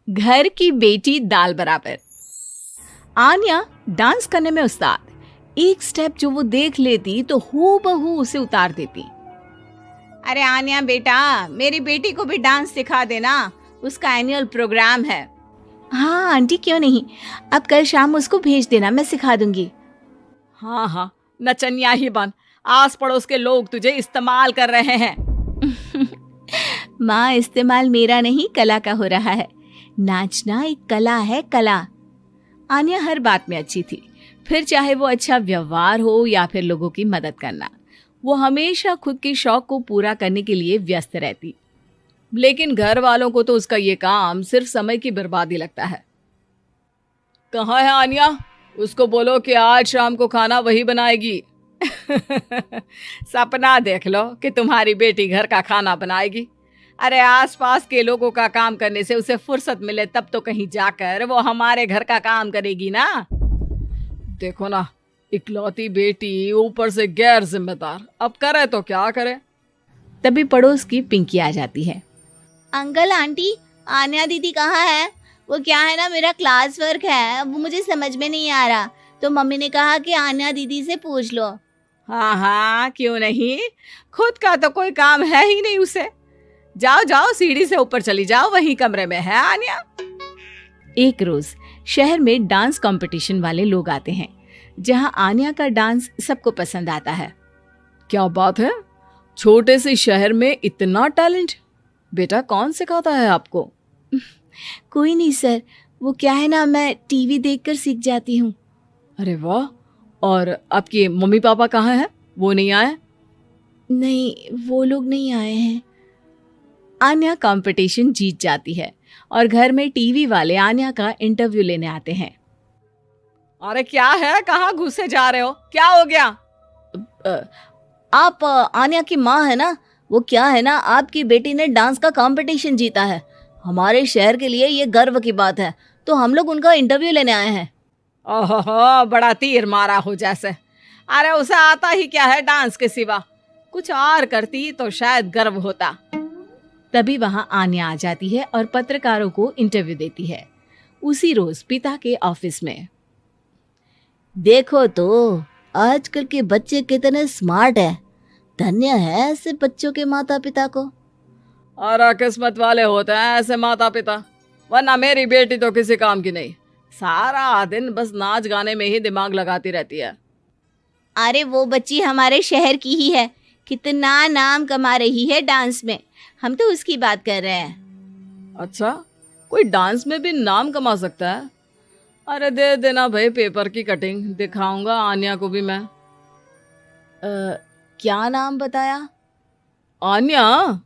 घर की बेटी दाल बराबर। आन्या डांस करने में उस्ताद। एक स्टेप जो वो देख लेती तो हूबहू उसे उतार देती। अरे आन्या बेटा, मेरी बेटी को भी डांस सिखा देना, उसका एनुअल प्रोग्राम है। हाँ आंटी, क्यों नहीं, अब कल शाम उसको भेज देना, मैं सिखा दूंगी। हाँ हाँ, नचनिया ही बन, आस पड़ोस के लोग तुझे इस्तेमाल कर रहे हैं। माँ, इस्तेमाल मेरा नहीं कला का हो रहा है। नाचना एक कला है, कला। आन्या हर बात में अच्छी थी, फिर चाहे वो अच्छा व्यवहार हो या फिर लोगों की मदद करना, वो हमेशा खुद के शौक को पूरा करने के लिए व्यस्त रहती। लेकिन घर वालों को तो उसका ये काम सिर्फ समय की बर्बादी लगता है। कहाँ है आन्या? उसको बोलो कि आज शाम को खाना वही बनाएगी। सपना देख लो कि तुम्हारी बेटी घर का खाना बनाएगी। अरे आसपास के लोगों का काम करने से उसे फुर्सत मिले तब तो कहीं जाकर वो हमारे घर का काम करेगी ना। देखो ना, इकलौती बेटी, ऊपर से गैर जिम्मेदार, अब करे तो क्या करे। तभी पड़ोस की पिंकी आ जाती है। अंकल आंटी, आन्या दीदी कहाँ है? वो क्या है ना, मेरा क्लास वर्क है, वो मुझे समझ में नहीं आ रहा, तो मम्मी ने कहा कि आन्या दीदी से पूछ लो। हाँ हाँ, क्यों नहीं, खुद का तो कोई काम है ही नहीं उसे। जाओ जाओ, सीढ़ी से ऊपर चली जाओ, वहीं कमरे में है आन्या। एक रोज शहर में डांस कंपटीशन वाले लोग आते हैं, जहां आन्या का डांस सबको पसंद आता है। क्या बात है, छोटे से शहर में इतना टैलेंट? बेटा, कौन सिखाता है आपको? कोई नहीं सर, वो क्या है ना, मैं टीवी देखकर सीख जाती हूँ। अरे वाह, और आपके मम्मी पापा कहाँ हैं? वो नहीं आए? नहीं, वो लोग नहीं आए हैं। आन्या कंपटीशन जीत जाती है और घर में टीवी वाले आन्या का इंटरव्यू लेने आते हैं। अरे क्या है, कहाँ घुसे जा रहे हो, क्या हो गया? आप आन्या की माँ है ना? वो क्या है ना, आपकी बेटी ने डांस का कंपटीशन जीता है, हमारे शहर के लिए ये गर्व की बात है, तो हम लोग उनका इंटरव्यू लेने आए हैं। ओहो, बड़ा तीर मारा हो जैसे। अरे उसे आता ही क्या है डांस के सिवा, कुछ और करती तो शायद गर्व होता। तभी वहां आन्या आ जाती है और पत्रकारों को इंटरव्यू देती है। उसी रोज पिता के ऑफिस में। देखो तो आजकल के बच्चे कितने स्मार्ट है, धन्य है ऐसे बच्चों के माता पिता को। और किस्मत वाले होते हैं ऐसे माता पिता, वरना मेरी बेटी तो किसी काम की नहीं, सारा दिन बस नाच गाने में ही दिमाग लगाती रहती है। अरे वो बच्ची हमारे शहर की ही है, कितना नाम कमा रही है डांस में, हम तो उसकी बात कर रहे हैं। अच्छा, कोई डांस में भी नाम कमा सकता है? अरे दे देना भाई पेपर की कटिंग, दिखाऊंगा आन्या को भी मैं। क्या नाम बताया? आन्या?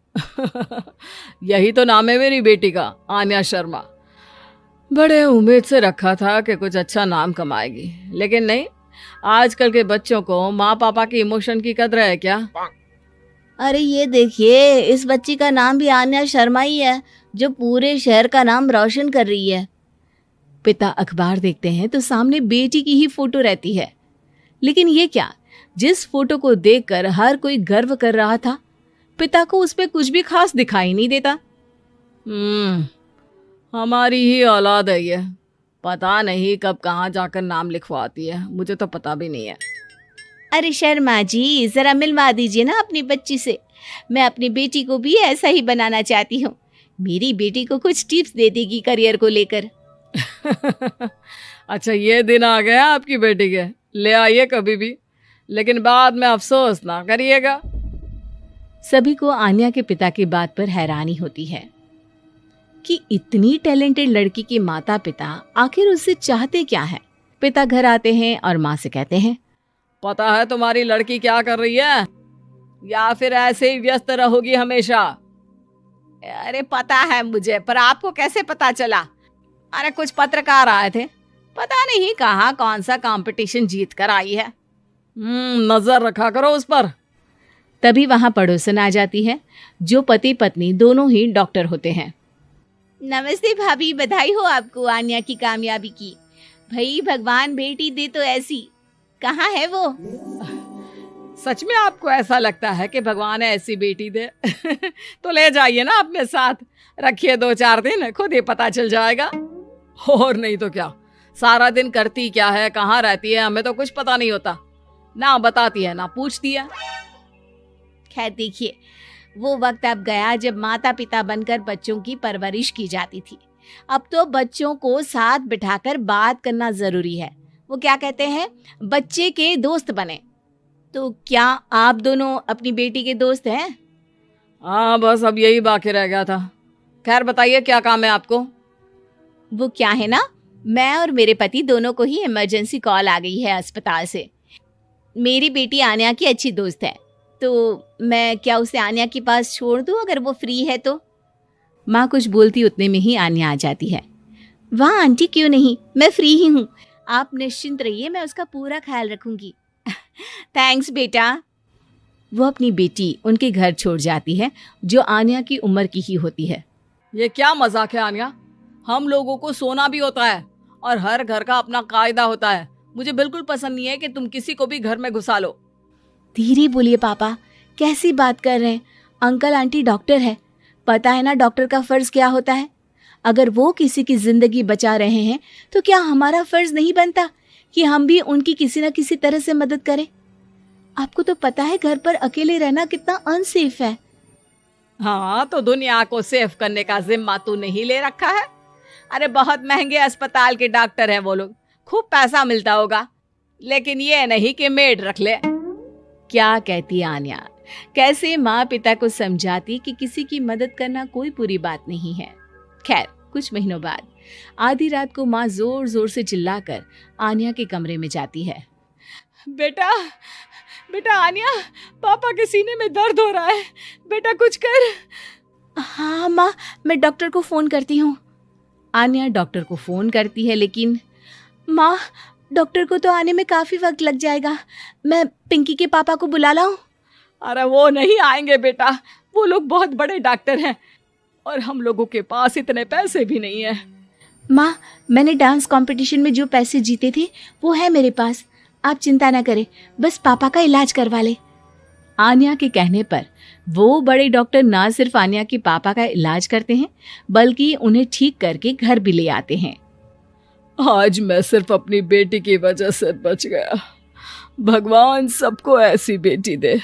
यही तो नाम है मेरी बेटी का, आन्या शर्मा। बड़े उम्मीद से रखा था कि कुछ अच्छा नाम कमाएगी, लेकिन नहीं। आजकल के बच्चों को माँ पापा की इमोशन की कदर है क्या? अरे ये देखिए, इस बच्ची का नाम भी आन्या शर्मा ही है, जो पूरे शहर का नाम रोशन कर रही है। पिता अखबार देखते हैं तो सामने बेटी की ही फोटो रहती है। लेकिन ये क्या, जिस फोटो को देखकर हर कोई गर्व कर रहा था, पिता को उस पे कुछ भी खास दिखाई नहीं देता। हमारी ही औलाद है ये, पता नहीं कब कहाँ जाकर नाम लिखवाती है, मुझे तो पता भी नहीं है। अरे शर्मा जी, जरा मिलवा दीजिए ना अपनी बच्ची से, मैं अपनी बेटी को भी ऐसा ही बनाना चाहती हूँ। मेरी बेटी को कुछ टिप्स दे देगी करियर को लेकर। अच्छा, ये दिन आ गया आपकी बेटी के, ले आइए कभी भी, लेकिन बाद में अफसोस ना करिएगा। सभी को आन्या के पिता की बात पर हैरानी होती है कि इतनी टैलेंटेड लड़की के माता पिता आखिर उससे चाहते क्या है। पिता घर आते हैं और माँ से कहते हैं, पता है तुम्हारी लड़की क्या कर रही है, या फिर ऐसे ही व्यस्त रहोगी हमेशा? अरे पता है मुझे, पर आपको कैसे पता चला? अरे कुछ पत्रकार आए थे, पता नहीं कहाँ कौन सा कंपटीशन जीत कर आई है। नजर रखा करो उस पर। तभी वहां पड़ोसन आ जाती है, जो पति पत्नी दोनों ही डॉक्टर होते हैं। नमस्ते भाभी, बधाई हो आपको आन्या की कामयाबी की। भाई भगवान बेटी दे तो ऐसी। कहाँ है वो? सच में आपको ऐसा लगता है कि भगवान ऐसी बेटी दे? तो ले जाइए ना अपने साथ, रखिए 2-4 दिन, खुद ही पता चल जाएगा। और नहीं तो क्या, सारा दिन करती क्या है, कहाँ रहती है, हमें तो कुछ पता नहीं होता, ना बताती है ना पूछती है। खैर देखिए, वो वक्त अब गया जब माता पिता बनकर बच्चों की परवरिश की जाती थी। अब तो बच्चों को साथ बिठाकर बात करना जरूरी है। वो क्या कहते हैं, बच्चे के दोस्त बने। तो क्या आप दोनों अपनी बेटी के दोस्त हैं? हाँ, बस अब यही बाकी रह गया था। खैर बताइए, क्या काम है आपको? वो क्या है ना, मैं और मेरे पति दोनों को ही इमरजेंसी कॉल आ गई है अस्पताल से। मेरी बेटी आन्या की अच्छी दोस्त है, तो मैं क्या उसे आन्या के पास छोड़ दूं अगर वो फ्री है तो? माँ कुछ बोलती उतने में ही आन्या आ जाती है। वाह आंटी, क्यों नहीं, मैं फ्री ही हूँ, आप निश्चिंत रहिए, मैं उसका पूरा ख्याल रखूंगी। थैंक्स बेटा। वो अपनी बेटी उनके घर छोड़ जाती है, जो आन्या की उम्र की ही होती है। ये क्या मजाक है आन्या? हम लोगों को सोना भी होता है और हर घर का अपना कायदा होता है। मुझे बिल्कुल पसंद नहीं है कि तुम किसी को भी घर में घुसा लो। धीरे बोलिए पापा, कैसी बात कर रहे हैं? अंकल आंटी डॉक्टर है, पता है ना डॉक्टर का फर्ज क्या होता है। अगर वो किसी की जिंदगी बचा रहे हैं तो क्या हमारा फर्ज नहीं बनता कि हम भी उनकी किसी न किसी तरह से मदद करें? आपको तो पता है घर पर अकेले रहना कितना अनसेफ है। हाँ, तो दुनिया को सेफ करने का जिम्मा तू नहीं ले रखा है? अरे बहुत महंगे अस्पताल के डॉक्टर हैं वो लोग, खूब पैसा मिलता होगा, लेकिन ये नहीं कि मेड रख ले। क्या कहती आन्या, कैसे माँ पिता को समझाती कि किसी की मदद करना कोई बुरी बात नहीं है। खैर कुछ महीनों बाद आधी रात को माँ जोर जोर से चिल्लाकर आन्या के कमरे में जाती है। बेटा बेटा आन्या, पापा के सीने में दर्द हो रहा है, बेटा कुछ कर। हाँ माँ, मैं डॉक्टर को फोन करती हूँ। आन्या डॉक्टर को फोन करती है, लेकिन माँ डॉक्टर को तो आने में काफी वक्त लग जाएगा, मैं पिंकी के पापा को बुला लाऊं? अरे वो नहीं आएंगे बेटा, वो लोग बहुत बड़े डॉक्टर हैं और हम लोगों के पास इतने पैसे भी नहीं है। माँ, मैंने डांस कंपटीशन में जो पैसे जीते थे वो है मेरे पास, आप चिंता ना करें, बस पापा का इलाज करवा ले। आन्या के कहने पर वो बड़े डॉक्टर ना सिर्फ आन्या के पापा का इलाज करते हैं, बल्कि उन्हें ठीक करके घर भी ले आते हैं। आज मैं सिर्फ अपनी बेटी की वजह से बच गया। भगवान सबको ऐसी बेटी दे।